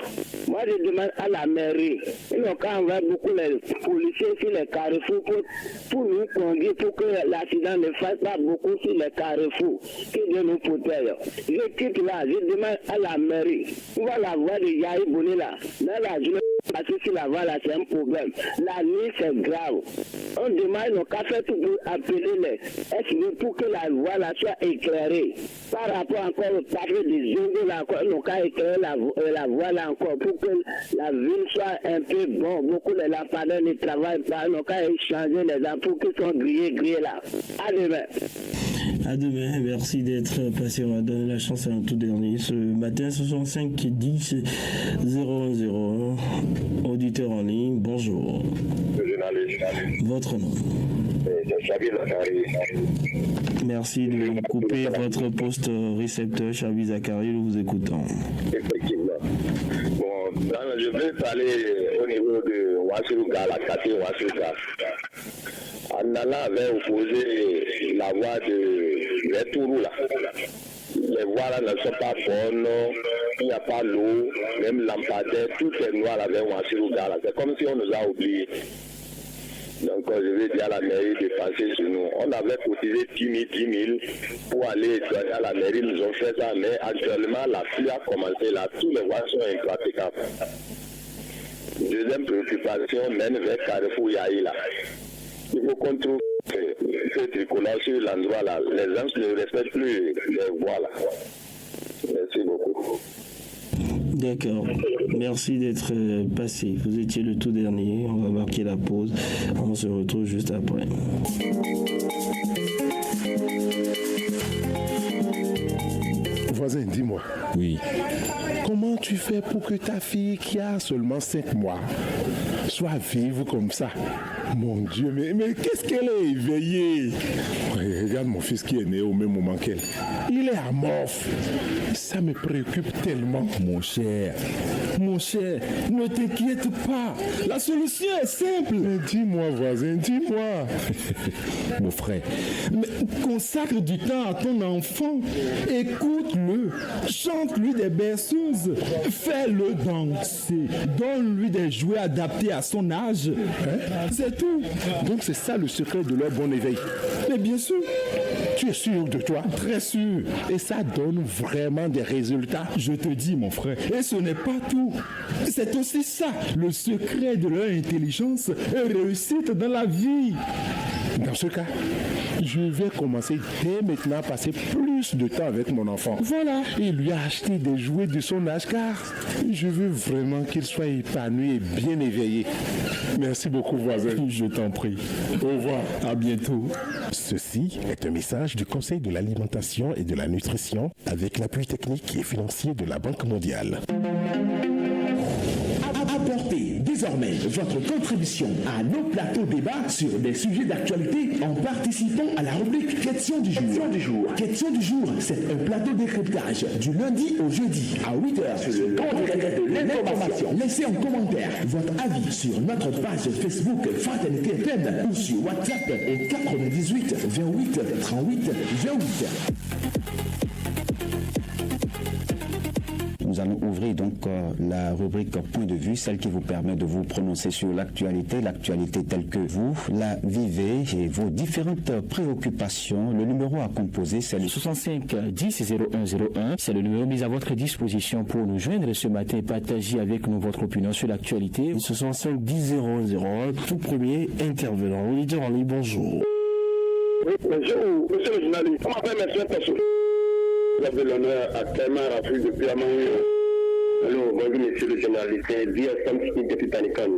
Moi, je demande à la mairie, ils n'ont qu'à envoyer beaucoup les policiers sur les carrefours pour nous conduire, pour que l'accident ne fasse pas beaucoup sur les carrefours, qui Dieu nous protège. Je quitte là, je demande à la mairie, on va la voie de Yahi Bouni là, dans la journée, parce que sur la voie là, c'est un problème. La nuit, c'est grave. On demande nos cafés tout pour appeler les SB pour que la voie là soit éclairée. Par rapport encore au papier des zones là, on n'a qu'à éclairer la voie là encore pour que la ville soit un peu bon. Beaucoup de lampadaires ne travaillent pas, on n'a qu'à échanger les ampoules qui sont grillées là. À demain. À demain, merci d'être passé. On va donner la chance à un tout dernier. Ce matin, ce sont 510-0101. Auditeur en ligne, bonjour. Votre nom. Merci de couper votre poste récepteur, Chabi Zakari, nous vous écoutons. Effectivement. Bon, je vais parler au niveau de Wassiruga, la quartier Wassiruga. Anala avait opposé la voie de Tourou là. Les voies là ne sont pas bonnes, il n'y a pas l'eau, même lampadaire, tout est noir avec Wassiruga là. C'est comme si on nous a oubliés. Donc je vais dire à la mairie de penser sur nous. On avait cotisé 10 000 pour aller à la mairie, ils nous ont fait ça, mais actuellement la pluie a commencé là, tous les voies sont impraticables. Deuxième préoccupation, mène vers Carrefour Yahi là. Il faut qu'on trouve ce tricolore sur l'endroit là. Les gens ne respectent plus les voies là. Merci beaucoup. D'accord. Merci d'être passé. Vous étiez le tout dernier. On va marquer la pause. On se retrouve juste après. Voisin, dis-moi. Oui. Comment tu fais pour que ta fille qui a seulement 5 mois soit vive comme ça. Mon Dieu, mais qu'est-ce qu'elle est éveillée. Regarde mon fils qui est né au même moment qu'elle. Il est amorphe. Ça me préoccupe tellement. Mon cher, ne t'inquiète pas. La solution est simple. Mais dis-moi, voisin, dis-moi. Mon frère, mais consacre du temps à ton enfant. Écoute-le. Chante-lui des berceuses. Fais-le danser. Donne-lui des jouets adaptés à son âge. C'est tout. Donc c'est ça le secret de leur bon éveil. Mais bien sûr. Tu es sûr de toi? Très sûr. Et ça donne vraiment des résultats? Je te dis, mon frère, et ce n'est pas tout. C'est aussi ça, le secret de leur intelligence et réussite dans la vie. Dans ce cas, je vais commencer dès maintenant à passer plus de temps avec mon enfant. Voilà. Et lui acheter des jouets de son âge, car je veux vraiment qu'il soit épanoui et bien éveillé. Merci beaucoup, voisin. Je t'en prie. Au revoir. À bientôt. Ceci est un message du Conseil de l'alimentation et de la nutrition avec l'appui technique et financier de la Banque mondiale. Apportez désormais votre contribution à nos plateaux débats sur des sujets d'actualité en participant à la rubrique Question du jour. Question du jour, c'est un plateau décryptage du lundi au jeudi à 8h sur le grand direct de l'information. Laissez en commentaire votre avis sur notre page Facebook Fraternité FM ou sur WhatsApp au 98 28 38 28. Nous allons ouvrir donc la rubrique Point de vue, celle qui vous permet de vous prononcer sur l'actualité telle que vous la vivez et vos différentes préoccupations. Le numéro à composer, c'est le 65 10 0101. C'est le numéro mis à votre disposition pour nous joindre ce matin et partager avec nous votre opinion sur l'actualité. 65 10 001, tout premier intervenant. Auditeur en ligne, bonjour. Oui, monsieur le journaliste, on m'appelle M. Tassou. Vous avez l'honneur à Clément Rafu depuis Amangou. Allô, bonjour monsieur le journaliste, Dia Samsung depuis Panicane.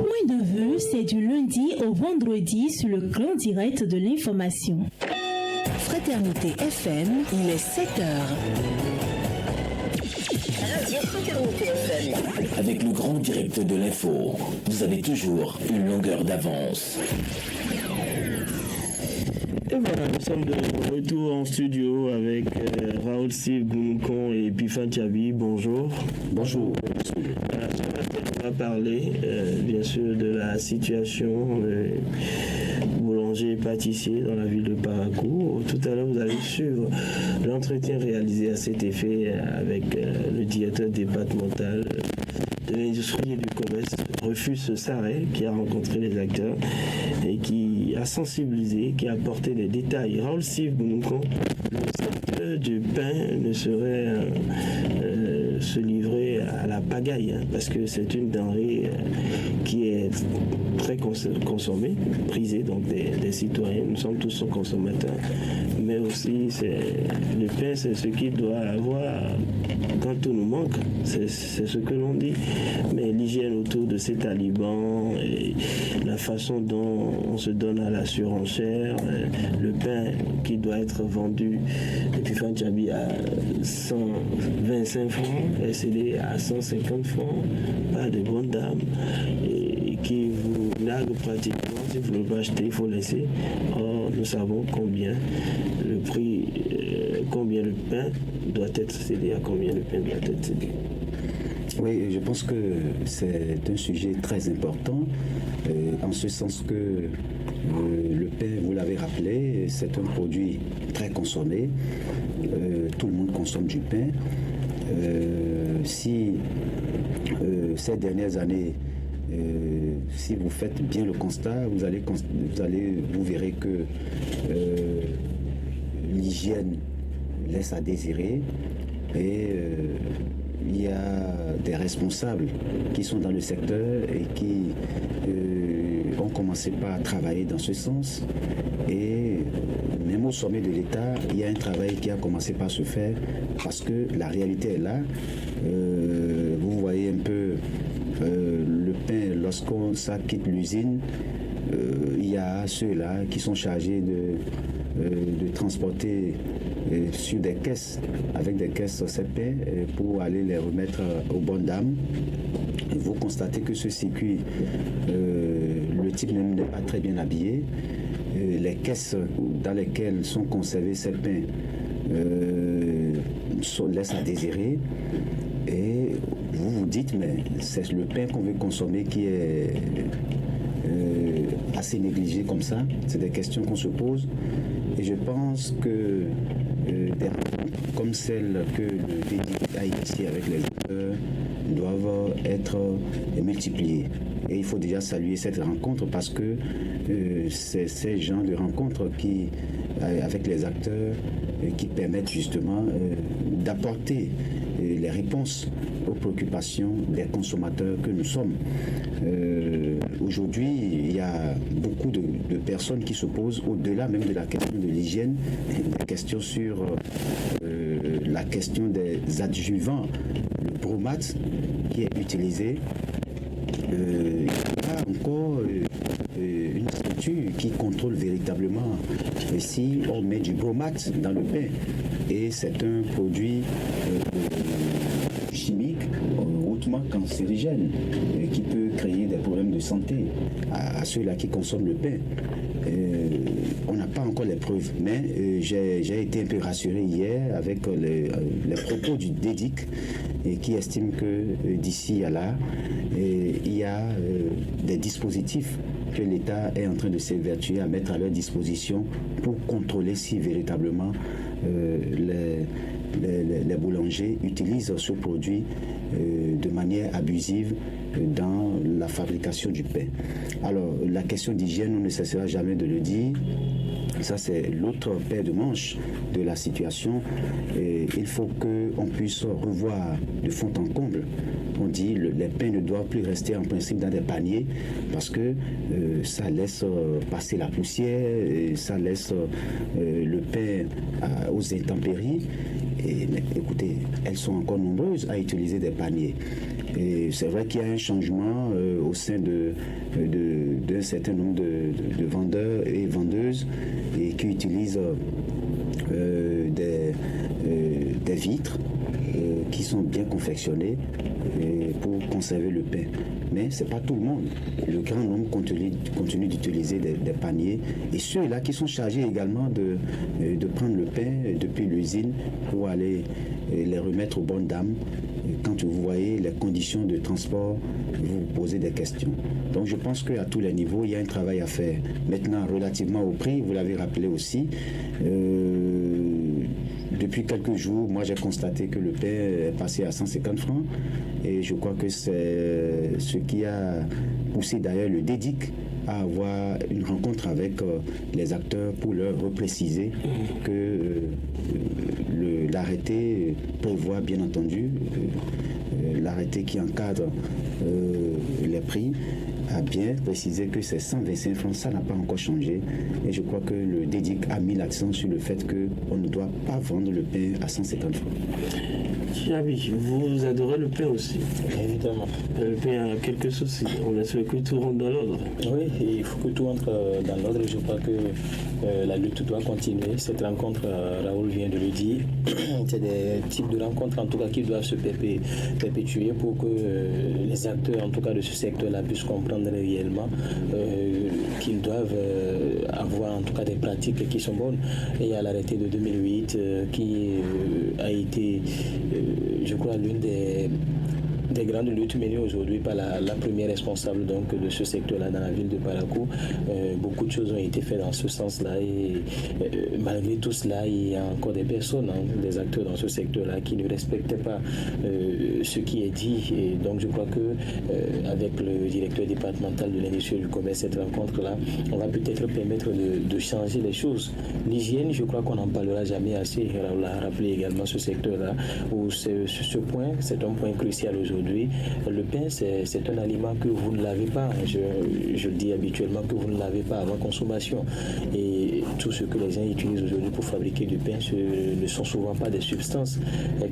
Point de vue, c'est du lundi au vendredi sur le grand direct de l'information. Fraternité FM, il est 7h. Avec le grand direct de l'info, vous avez toujours une longueur d'avance. Et voilà, nous sommes de retour en studio avec Raoul Steve Gounkon et Epiphan Tchabi. Bonjour. Bonjour. On va parler bien sûr de la situation boulanger et pâtissier dans la ville de Parakou. Tout à l'heure, vous allez suivre l'entretien réalisé à cet effet avec le directeur départemental de l'industrie et du commerce, Rufus Sarret, qui a rencontré les acteurs et qui a sensibilisé, qui a apporté des détails. Raoul Steve Gounkon, le secteur du pain ne saurait se livrer à la pagaille, parce que c'est une denrée qui est très consommée, prisée donc des citoyens. Nous sommes tous consommateurs, mais aussi le pain, c'est ce qu'il doit avoir quand tout nous manque, c'est ce que l'on dit. Mais l'hygiène autour de ces talibans et la façon dont on se donne à la surenchère, le pain qui doit être vendu depuis Fanchabi à 125 francs est cédé à 150 francs par de bonnes dames et qui vous narguent pratiquement. Si vous ne voulez pas acheter, il faut laisser. Or, nous savons combien le prix, combien le pain doit être cédé, à combien le pain doit être cédé. Oui, je pense que c'est un sujet très important, en ce sens que le pain, vous l'avez rappelé, c'est un produit très consommé. Tout le monde consomme du pain. Si ces dernières années, si vous faites bien le constat, vous verrez que l'hygiène laisse à désirer et il y a des responsables qui sont dans le secteur et qui ont commencé par travailler dans ce sens. Et même au sommet de l'État, il y a un travail qui a commencé par se faire parce que la réalité est là. Vous voyez un peu le pain, lorsqu'on quitte l'usine, il y a ceux-là qui sont chargés de transporter sur des caisses, avec des caisses ces pains pour aller les remettre aux bonnes dames. et vous constatez que ce circuit, le type même n'est pas très bien habillé, les caisses dans lesquelles sont conservés ces pains laissent à désirer, et vous vous dites, mais c'est le pain qu'on veut consommer qui est assez négligé comme ça. C'est des questions qu'on se pose, et je pense que des rencontres comme celle que le DEDIC a initiée avec les acteurs doivent être multipliées. Et il faut déjà saluer cette rencontre parce que c'est ces genres de rencontres qui, avec les acteurs qui permettent justement d'apporter les réponses aux préoccupations des consommateurs que nous sommes. Aujourd'hui, il y a beaucoup de personnes qui se posent au-delà même de la question de l'hygiène, des questions sur la question des adjuvants, le bromate qui est utilisé. Il y a encore une structure qui contrôle véritablement si on met du bromate dans le pain. Et c'est un produit chimique hautement cancérigène qui peut créer des problèmes de santé à ceux-là qui consomment le pain. On n'a pas encore les preuves, mais j'ai été un peu rassuré hier avec les propos du DEDIC qui estime que d'ici à là, il y a des dispositifs que l'État est en train de s'évertuer à mettre à leur disposition pour contrôler si véritablement les boulangers utilisent ce produit de manière abusive dans la fabrication du pain. Alors, la question d'hygiène, on ne cessera jamais de le dire. Ça, c'est l'autre paire de manches de la situation. Et il faut qu'on puisse revoir de fond en comble. On dit que les pains ne doivent plus rester en principe dans des paniers parce que ça laisse passer la poussière, et ça laisse le pain aux intempéries. Mais écoutez, elles sont encore nombreuses à utiliser des paniers. Et c'est vrai qu'il y a un changement au sein d'un certain nombre de vendeurs et vendeuses et qui utilisent des vitres qui sont bien confectionnées pour conserver le pain. Mais ce n'est pas tout le monde. Le grand nombre continue d'utiliser des paniers. Et ceux-là qui sont chargés également de prendre le pain depuis l'usine pour aller les remettre aux bonnes dames. Quand vous voyez les conditions de transport, vous vous posez des questions. Donc je pense qu'à tous les niveaux, il y a un travail à faire. Maintenant, relativement au prix, vous l'avez rappelé aussi, depuis quelques jours, moi j'ai constaté que le pain est passé à 150 francs et je crois que c'est ce qui a poussé d'ailleurs le DEDIC à avoir une rencontre avec les acteurs pour leur repréciser que l'arrêté prévoit bien entendu, l'arrêté qui encadre les prix a bien précisé que c'est 125 francs, ça n'a pas encore changé. Et je crois que le DEDIC a mis l'accent sur le fait qu'on ne doit pas vendre le pain à 150 francs. Javi, vous adorez le pain aussi. Évidemment. Le pain a quelques soucis. On espère que tout rentre dans l'ordre. Oui, il faut que tout entre dans l'ordre. Je crois que la lutte doit continuer. Cette rencontre, Raoul vient de le dire, c'est des types de rencontres en tout cas qui doivent se perpétuer pour que les acteurs en tout cas de ce secteur-là puissent comprendre réellement qu'ils doivent avoir en tout cas des pratiques qui sont bonnes. Et il y a l'arrêté de 2008 qui a été je crois l'une des grandes luttes menées aujourd'hui par la première responsable donc, de ce secteur-là dans la ville de Parakou. Beaucoup de choses ont été faites dans ce sens-là et malgré tout cela, il y a encore des personnes, des acteurs dans ce secteur-là qui ne respectent pas ce qui est dit. Et donc je crois que avec le directeur départemental de l'industrie et du commerce, cette rencontre-là, on va peut-être permettre de changer les choses. L'hygiène, je crois qu'on n'en parlera jamais assez. On l'a rappelé également ce secteur-là, où ce point, c'est un point crucial aujourd'hui. Le pain, c'est un aliment que vous ne lavez pas. Je le dis habituellement que vous ne lavez pas avant consommation. Et Et tout ce que les gens utilisent aujourd'hui pour fabriquer du pain ne sont souvent pas des substances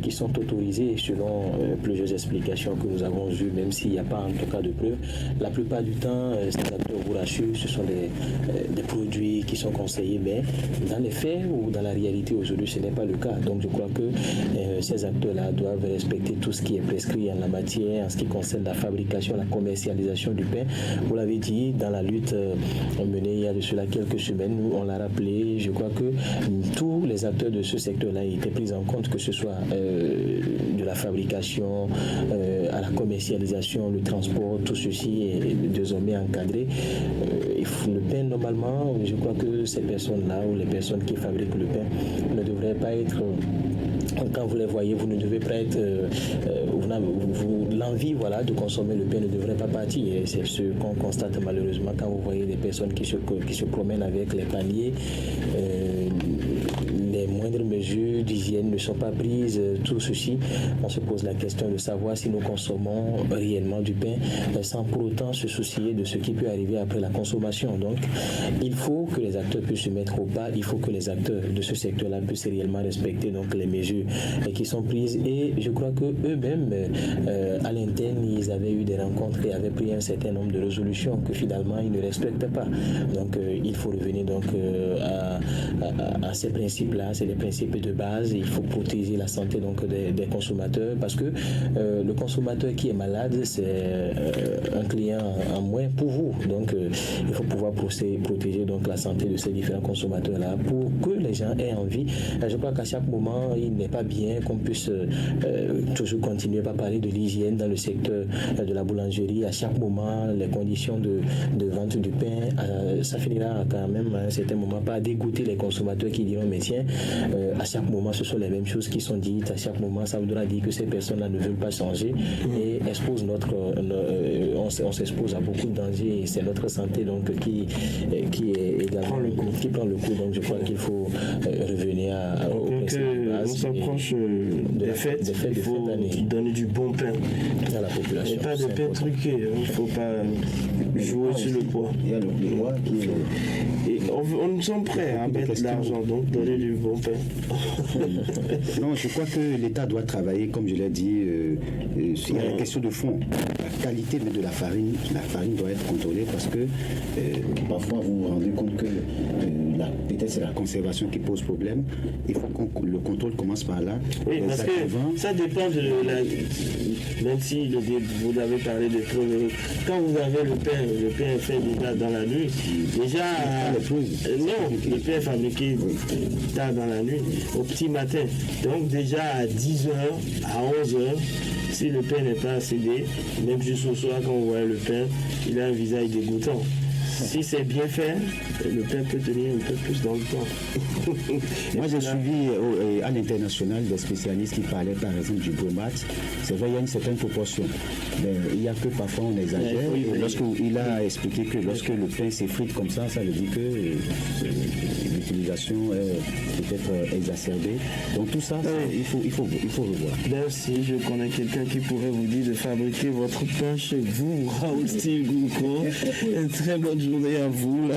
qui sont autorisées selon plusieurs explications que nous avons eues, même s'il n'y a pas en tout cas de preuves. La plupart du temps, ces acteurs vous rassurent, ce sont des produits qui sont conseillés, mais dans les faits ou dans la réalité aujourd'hui, ce n'est pas le cas. Donc je crois que ces acteurs-là doivent respecter tout ce qui est prescrit en la matière, en ce qui concerne la fabrication, la commercialisation du pain. Vous l'avez dit, dans la lutte menée il y a de cela quelques semaines, nous, on l'a rappelé, je crois que tous les acteurs de ce secteur-là étaient pris en compte, que ce soit de la fabrication à la commercialisation, le transport, tout ceci est désormais encadré. Le pain, normalement, je crois que ces personnes-là ou les personnes qui fabriquent le pain ne devraient pas être... Quand vous les voyez, vous ne devez pas être... l'envie de consommer le pain ne devrait pas partir. Et c'est ce qu'on constate malheureusement quand vous voyez des personnes qui se promènent avec les paniers. Les moindres mesures d'hygiène ne sont pas prises. Tout ceci, on se pose la question de savoir si nous consommons réellement du pain sans pour autant se soucier de ce qui peut arriver après la consommation. Donc, il faut que les acteurs puissent se mettre au pas. Il faut que les acteurs de ce secteur-là puissent réellement respecter donc les mesures qui sont prises. Et je crois que eux-mêmes, à l'interne, ils avaient eu des rencontres et avaient pris un certain nombre de résolutions que finalement ils ne respectent pas. Donc, il faut revenir donc à ces principes-là. C'est les principes de base. Il faut protéger la santé donc des consommateurs parce que le consommateur qui est malade, c'est un client en moins pour vous. Donc, il faut pouvoir protéger donc la santé de ces différents consommateurs-là pour que les gens aient envie. Je crois qu'à chaque moment, il n'est pas bien qu'on puisse toujours continuer à parler de l'hygiène dans le secteur de la boulangerie. À chaque moment, les conditions de vente du pain, ça finira quand même à un certain moment par dégoûter les consommateurs qui diront mais tiens, à chaque moment ce sont les mêmes choses qui sont dites, à chaque moment ça voudra dire que ces personnes-là ne veulent pas changer et exposent on s'expose à beaucoup de dangers et c'est notre santé donc qui est également qui prend le coup. Donc je crois qu'il faut revenir au principe de base. On s'approche des fêtes, il faut donner du bon pain à la population. Et pas de pain truqué, il ne faut pas jouer sur le poids. Il y a le poids et on sommes prêts à mettre de l'argent, donc donner du bon pain. Non, je crois que l'État doit travailler, comme je l'ai dit, il y a une question de fond. La qualité de la farine doit être contrôlée parce que parfois vous vous rendez compte que peut-être c'est la conservation qui pose problème. Il faut que le contrôle commence par là. Oui, parce que ça dépend de même si vous avez parlé de quand vous avez le pain est fait déjà dans la nuit. Déjà, non, le pain est fabriqué tard dans la nuit, au petit matin. Donc déjà à 10h, à 11h, si le pain n'est pas cédé, même jusqu'au soir quand vous voyez le pain, il a un visage dégoûtant. Si c'est bien fait, le pain peut tenir un peu plus dans le temps. Moi, j'ai suivi à l'international des spécialistes qui parlaient par exemple du bromate. C'est vrai, il y a une certaine proportion. Mais il y a que parfois on exagère. Et lorsqu'il a expliqué que lorsque le pain s'effrite comme ça veut dire que l'utilisation est peut-être exacerbée. Donc tout ça, il faut revoir. D'ailleurs, si je connais quelqu'un qui pourrait vous dire de fabriquer votre pain chez vous, Raoul Style Goukro, une très bonne journée à vous.